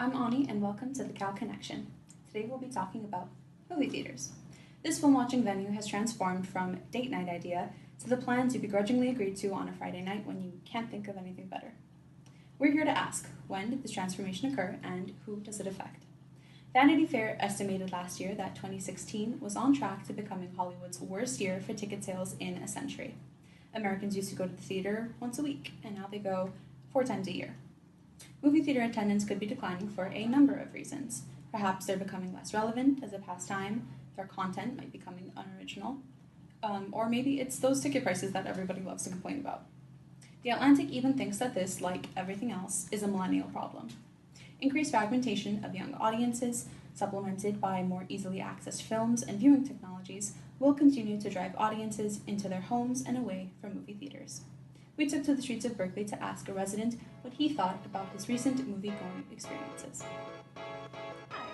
I'm Ani, and welcome to the Cal Connection. Today we'll be talking about movie theaters. This film watching venue has transformed from date night idea to the plans you begrudgingly agreed to on a Friday night when you can't think of anything better. We're here to ask, when did this transformation occur and who does it affect? Vanity Fair estimated last year that 2016 was on track to becoming Hollywood's worst year for ticket sales in a century. Americans used to go to the theater once a week, and now they go 4 times a year. Movie theater attendance could be declining for a number of reasons. Perhaps they're becoming less relevant as a pastime, their content might be becoming unoriginal, or maybe it's those ticket prices that everybody loves to complain about. The Atlantic even thinks that this, like everything else, is a millennial problem. Increased fragmentation of young audiences, supplemented by more easily accessed films and viewing technologies, will continue to drive audiences into their homes and away from movie theaters. We took to the streets of Berkeley to ask a resident what he thought about his recent movie-going experiences.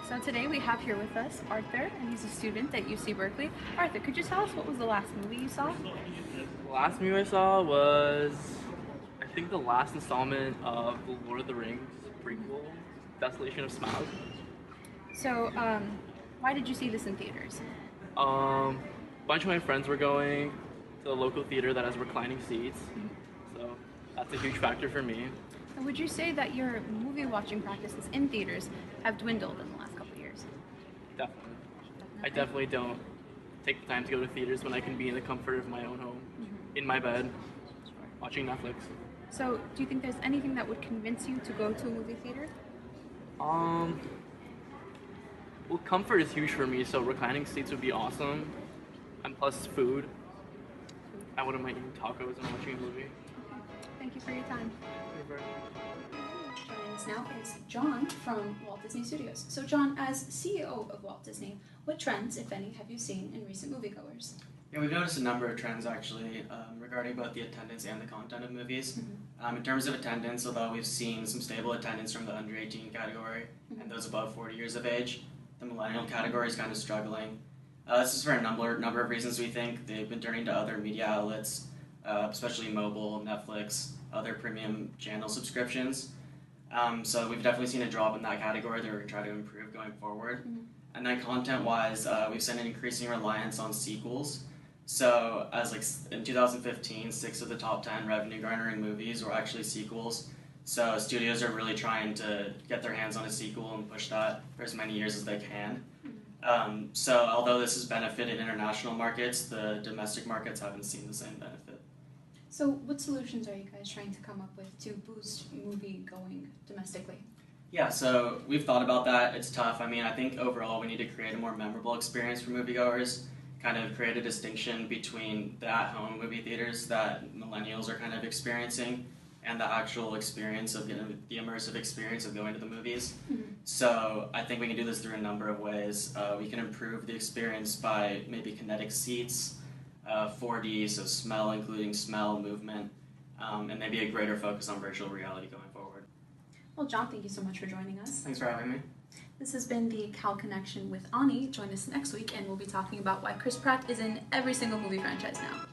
So today we have here with us Arthur, and he's a student at UC Berkeley. Arthur, could you tell us what was the last movie you saw? The last movie I saw was, I think, the last installment of the Lord of the Rings prequel, Desolation of Smaug. So, why did you see this in theaters? A bunch of my friends were going to the local theater that has reclining seats, so that's a huge factor for me. And would you say that your movie watching practices in theaters have dwindled in the last couple of years? Definitely. I definitely don't take the time to go to theaters when I can be in the comfort of my own home, in my bed, watching Netflix. So, do you think there's anything that would convince you to go to a movie theater? Well, comfort is huge for me, so reclining seats would be awesome. And plus food. I wouldn't mind eating tacos and watching a movie. Okay. Thank you for your time. Joining us now is John from Walt Disney Studios. So John, as CEO of Walt Disney, what trends, if any, have you seen in recent moviegoers? Yeah, we've noticed a number of trends actually regarding both the attendance and the content of movies. In terms of attendance, although we've seen some stable attendance from the under 18 category and those above 40 years of age, the millennial category is kind of struggling. This is for a number of reasons. We think they've been turning to other media outlets, especially mobile, Netflix, other premium channel subscriptions. So we've definitely seen a drop in that category that we're trying to improve going forward. And then content-wise, we've seen an increasing reliance on sequels. So as in 2015, 6 of the top 10 revenue-garnering movies were actually sequels. So studios are really trying to get their hands on a sequel and push that for as many years as they can. So although this has benefited international markets, the domestic markets haven't seen the same benefit. So what solutions are you guys trying to come up with to boost movie going domestically? Yeah, so we've thought about that. It's tough. I mean, I think overall we need to create a more memorable experience for moviegoers, kind of create a distinction between the at-home movie theaters that millennials are kind of experiencing and the actual experience of the immersive experience of going to the movies. So I think we can do this through a number of ways. We can improve the experience by maybe kinetic seats, 4D, so smell, including smell, movement, and maybe a greater focus on virtual reality going forward. Well, John, thank you so much for joining us. Thanks for having me. This has been the Cal Connection with Ani. Join us next week, and we'll be talking about why Chris Pratt is in every single movie franchise now.